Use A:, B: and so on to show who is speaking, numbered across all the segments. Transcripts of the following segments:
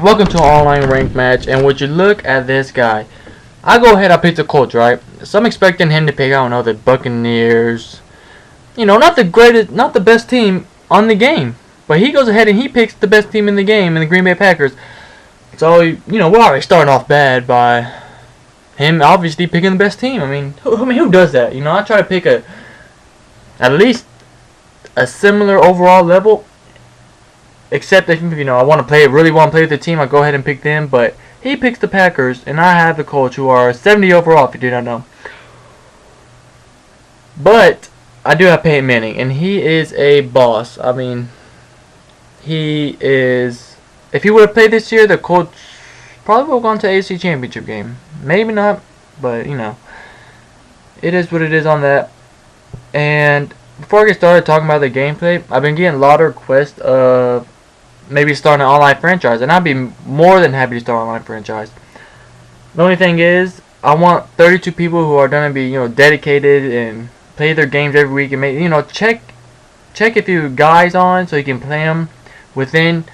A: Welcome to an online ranked match, and would you look at this guy? I go ahead, I pick the Colts, right? So I'm expecting him to pick, I don't know, the Buccaneers. You know, not the greatest, not the best team on the game. But he goes ahead and he picks the best team in the game, in the Green Bay Packers. So, you know, we're already starting off bad by him obviously picking the best team. I mean, who does that? You know, I try to pick at least a similar overall level. Except if, you know, really want to play with the team, I go ahead and pick them. But he picks the Packers, and I have the Colts, who are 70 overall, if you do not know. But I do have Peyton Manning, and he is a boss. I mean, he is. If he would have played this year, the Colts probably would have gone to the AFC Championship game. Maybe not, but you know, it is what it is on that. And before I get started talking about the gameplay, I've been getting a lot of requests of maybe starting an online franchise, and I'd be more than happy to start an online franchise. The only thing is, I want 32 people who are gonna be, you know, dedicated and play their games every week, and you know, check if you guys on so you can play them within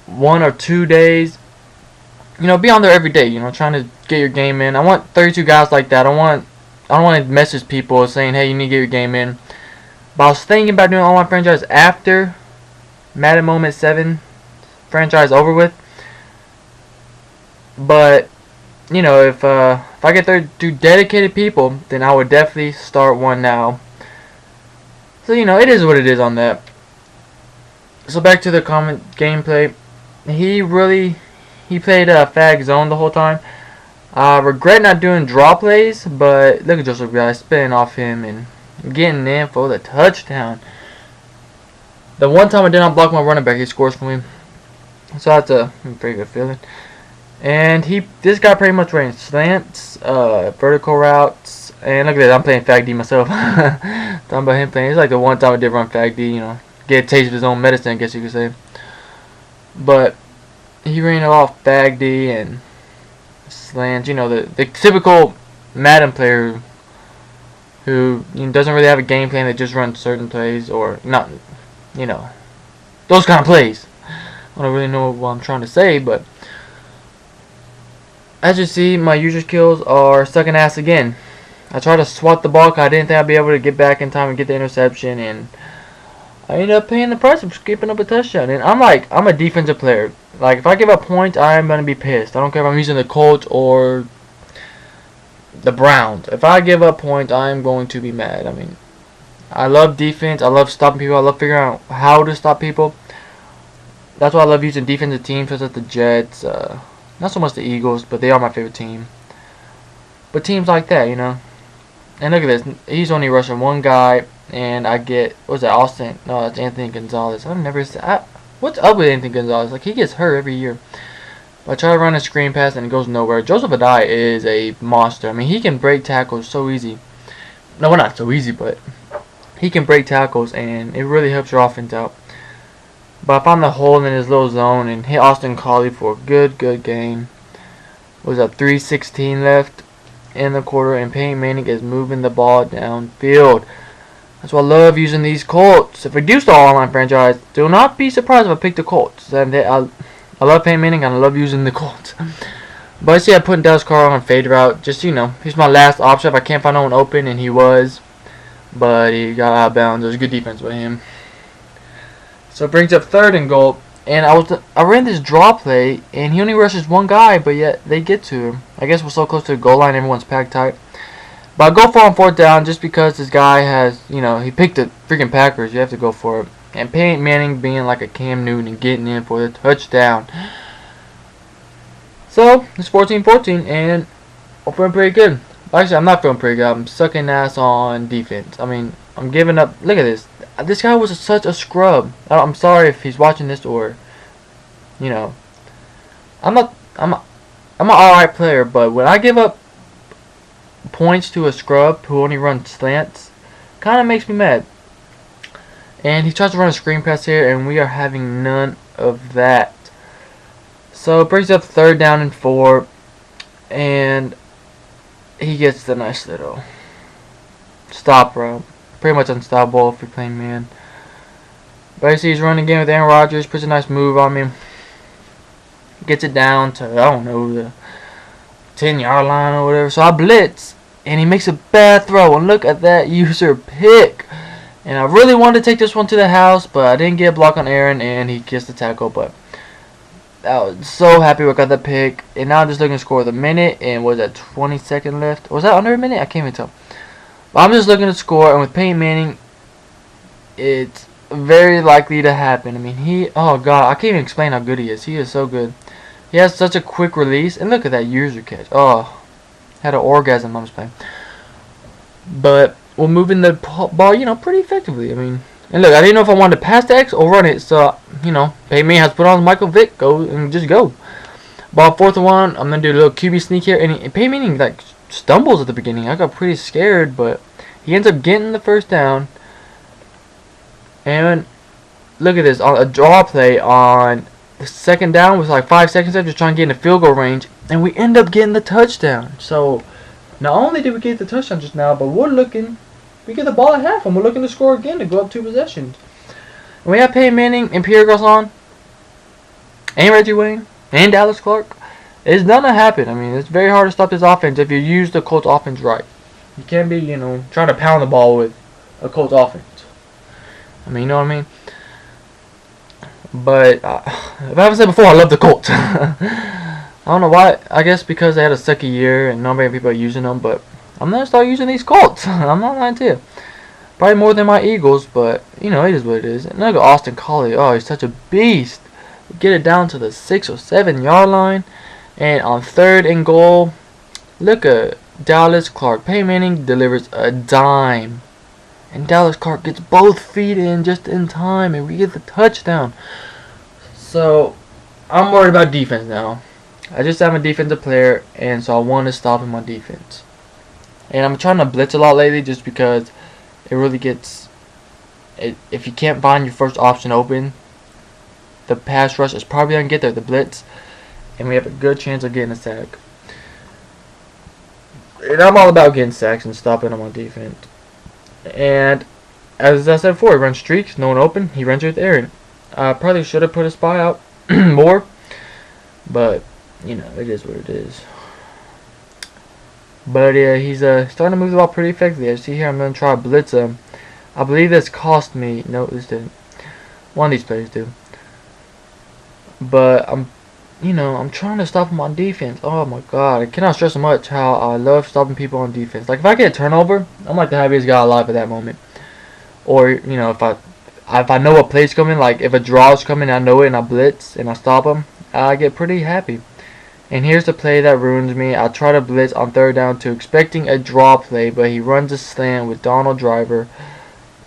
A: 1 or 2 days. You know, be on there every day. You know, trying to get your game in. I want 32 guys like that. I don't want to message people saying, hey, you need to get your game in. But I was thinking about doing an online franchise after Madden Moment 7 franchise over with. But you know, if I get 32 dedicated people, then I would definitely start one now. So you know, it is what it is on that. So back to the gameplay. He played fag zone the whole time. I regret not doing draw plays, but look at Joseph guys spinning off him and getting in for the touchdown. The one time I did not block my running back, he scores for me. So that's a pretty good feeling. And this guy pretty much ran slants, vertical routes, and look at that, I'm playing Fag D myself. Talking about him playing, it's like the one time I did run Fag D, you know, get a taste of his own medicine, I guess you could say. But he ran off Fag D and slants, you know, the typical Madden player who, you know, doesn't really have a game plan, that just runs certain plays, or not, you know, those kind of plays. I don't really know what I'm trying to say, but as you see, my user kills are sucking ass again. I tried to swat the ball because I didn't think I'd be able to get back in time and get the interception, and I ended up paying the price of skipping up a touchdown. And I'm a defensive player. Like, if I give up points, I'm going to be pissed. I don't care if I'm using the Colts or the Browns. If I give up points, I'm going to be mad. I mean, I love defense. I love stopping people. I love figuring out how to stop people. That's why I love using defensive teams such as the Jets. Not so much the Eagles, but they are my favorite team. But teams like that, you know. And look at this. He's only rushing one guy, and I get, what's that, Austin? No, that's Anthony Gonzalez. I've never said, what's up with Anthony Gonzalez? Like, he gets hurt every year. But I try to run a screen pass, and it goes nowhere. Joseph Adai is a monster. I mean, he can break tackles so easy. No, not so easy, but he can break tackles, and it really helps your offense out. But I found the hole in his little zone and hit Austin Collie for a good game. Was up 3:16 left in the quarter, and Peyton Manning is moving the ball downfield. That's why I love using these Colts. If I do start an online franchise, do not be surprised if I pick the Colts. I love Peyton Manning, and I love using the Colts. But I see I put Dallas Carr on fade route. Just, you know, he's my last option if I can't find no one open, and he was. But he got out of bounds. There's good defense by him. So it brings up 3rd and goal, and I ran this draw play, and he only rushes one guy, but yet they get to him. I guess we're so close to the goal line, everyone's packed tight. But I go for on 4th down just because this guy has, you know, he picked the freaking Packers. You have to go for it. And Peyton Manning being like a Cam Newton and getting in for the touchdown. So it's 14-14, and I'm feeling pretty good. Actually, I'm not feeling pretty good. I'm sucking ass on defense. I mean, I'm giving up. Look at this. This guy was such a scrub. I'm sorry if he's watching this, or, you know, I'm an alright player, but when I give up points to a scrub who only runs slants, kind of makes me mad. And he tries to run a screen pass here, and we are having none of that. So it brings up 3rd down and 4, and he gets the nice little stop route. Pretty much unstoppable if you're playing man. But I see he's running again with Aaron Rodgers. Puts a nice move on me. gets it down to, I don't know, the 10-yard line or whatever. So I blitz, and he makes a bad throw. And look at that user pick. And I really wanted to take this one to the house, but I didn't get a block on Aaron, and he gets the tackle. But I was so happy we got that pick. And now I'm just looking to score the minute, and was that 20 seconds left? Was that under a minute? I can't even tell. But I'm just looking to score, and with Peyton Manning, it's very likely to happen. I mean, oh God, I can't even explain how good he is. He is so good. He has such a quick release, and look at that user catch. Oh, had an orgasm I was playing. But we're moving the ball, pretty effectively. I mean, and look, I didn't know if I wanted to pass the X or run it. So, Peyton Manning has put on Michael Vick, go and just go. Ball 4th and 1. I'm gonna do a little QB sneak here, and Peyton Manning like stumbles at the beginning. I got pretty scared, but he ends up getting the first down. And look at this, on a draw play on the 2nd down with like 5 seconds left, just trying to get in the field goal range, and we end up getting the touchdown. So not only did we get the touchdown just now, but we get the ball at half, and we're looking to score again to go up 2 possessions. And we have Peyton Manning and Pierre Garçon and Reggie Wayne and Dallas Clark. It's gonna happen. I mean, it's very hard to stop this offense if you use the Colts offense right. You can't be, trying to pound the ball with a Colts offense. I mean, you know what I mean? But, if I haven't said before, I love the Colts. I don't know why. I guess because they had a second year and not many people are using them. But I'm going to start using these Colts. I'm not lying to you. Probably more than my Eagles, but, it is what it is. And look at Austin Collie. Oh, he's such a beast. Get it down to the 6 or 7 yard line. And on 3rd and goal, look at Dallas Clark. Peyton Manning delivers a dime. And Dallas Clark gets both feet in just in time, and we get the touchdown. So, I'm worried about defense now. I just have a defensive player, and so I want to stop him on defense. And I'm trying to blitz a lot lately just because it really gets... if you can't find your first option open, the pass rush is probably going to get there, the blitz. And we have a good chance of getting a sack. And I'm all about getting sacks and stopping them on defense. And as I said before, he runs streaks, no one open, he runs with Aaron. I probably should have put a spy out more, but it is what it is. But yeah, he's starting to move the ball pretty effectively. As you see here, I'm going to try to blitz him. I believe this cost me, no, this didn't. One of these players do. But I'm trying to stop him on defense. Oh my God, I cannot stress much how I love stopping people on defense. Like if I get a turnover, I'm like the happiest guy alive at that moment. Or if I know a play's coming, like if a draw's coming, I know it and I blitz and I stop him, I get pretty happy. And here's the play that ruins me. I try to blitz on 3rd down to expecting a draw play, but he runs a slant with Donald Driver.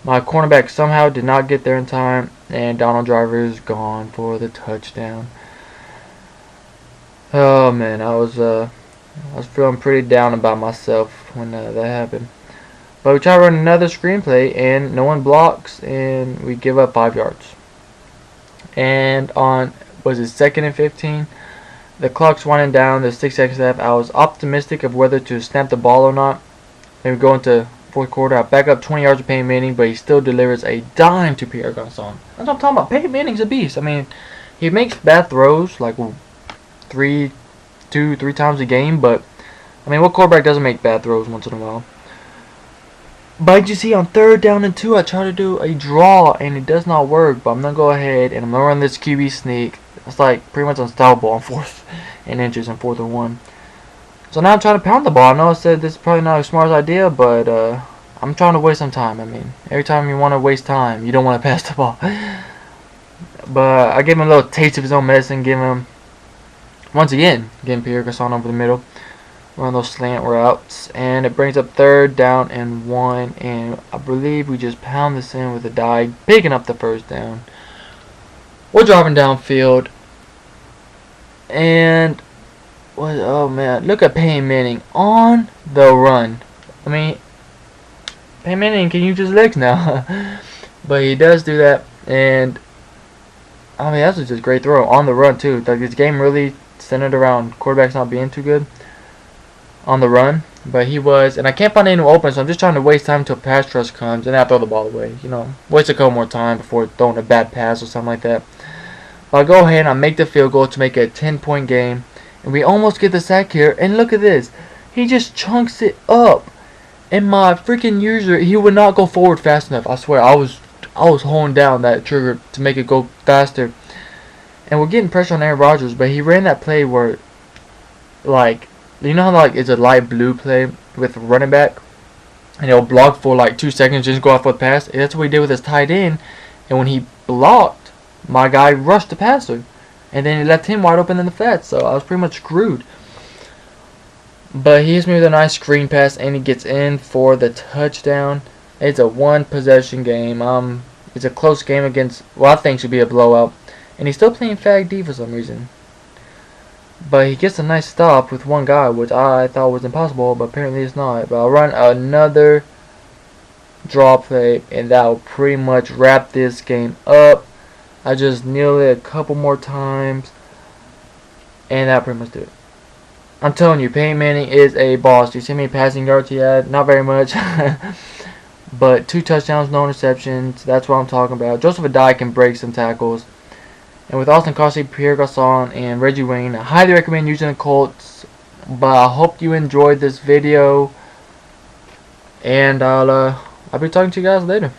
A: My cornerback somehow did not get there in time, and Donald Driver is gone for the touchdown. Oh man, I was feeling pretty down about myself when that happened. But we try to run another screenplay, and no one blocks, and we give up 5 yards. And on 2nd and 15, the clock's winding down. There's 6 seconds left. I was optimistic of whether to snap the ball or not. Then we go into 4th quarter. I back up 20 yards of Peyton Manning, but he still delivers a dime to Pierre Garçon. That's what I'm talking about. Peyton Manning's a beast. I mean, he makes bad throws like 3 times a game, but I mean, what quarterback doesn't make bad throws once in a while? But you see, on 3rd down and 2, I try to do a draw, and it does not work. But I'm gonna go ahead and I'm gonna run this QB sneak. It's like pretty much unstoppable on 4th and inches and 4th and 1. So now I'm trying to pound the ball. I know I said this is probably not the smartest idea, but I'm trying to waste some time. I mean, every time you want to waste time, you don't want to pass the ball. But I gave him a little taste of his own medicine. Give him, once again, getting Pierre Garçon over the middle. Run those slant routes. And it brings up 3rd down and 1. And I believe we just pound this in with a dive, picking up the 1st down. We're driving downfield. And, oh man, look at Peyton Manning on the run. I mean, Peyton Manning can use his legs now. But he does do that. And, I mean, that's just a great throw on the run too. Like, this game really centered around quarterbacks not being too good on the run, but he was, and I can't find anyone open, so I'm just trying to waste time until pass rush comes, and then I throw the ball away. Waste a couple more time before throwing a bad pass or something like that. But I go ahead and I make the field goal to make it a 10-point game. And we almost get the sack here. And look at this. He just chunks it up. And my freaking user, he would not go forward fast enough. I swear, I was holding down that trigger to make it go faster. And we're getting pressure on Aaron Rodgers, but he ran that play where, like, you know how like it's a light blue play with running back, and he'll block for like 2 seconds, just go off with pass. And that's what he did with his tight end. And when he blocked, my guy rushed the passer, and then he left him wide open in the flats. So I was pretty much screwed. But he hits me with a nice screen pass, and he gets in for the touchdown. It's a one-possession game. It's a close game against what I think should be a blowout. And he's still playing fag D for some reason. But he gets a nice stop with one guy, which I thought was impossible, but apparently it's not. But I'll run another draw play, and that will pretty much wrap this game up. I just kneel it a couple more times, and that'll pretty much do it. I'm telling you, Peyton Manning is a boss. Do you see how many passing yards he had? Not very much. But 2 touchdowns, no interceptions. That's what I'm talking about. Joseph Adai can break some tackles. And with Austin Carsey, Pierre Garçon, and Reggie Wayne, I highly recommend using the Colts. But I hope you enjoyed this video. And I'll be talking to you guys later.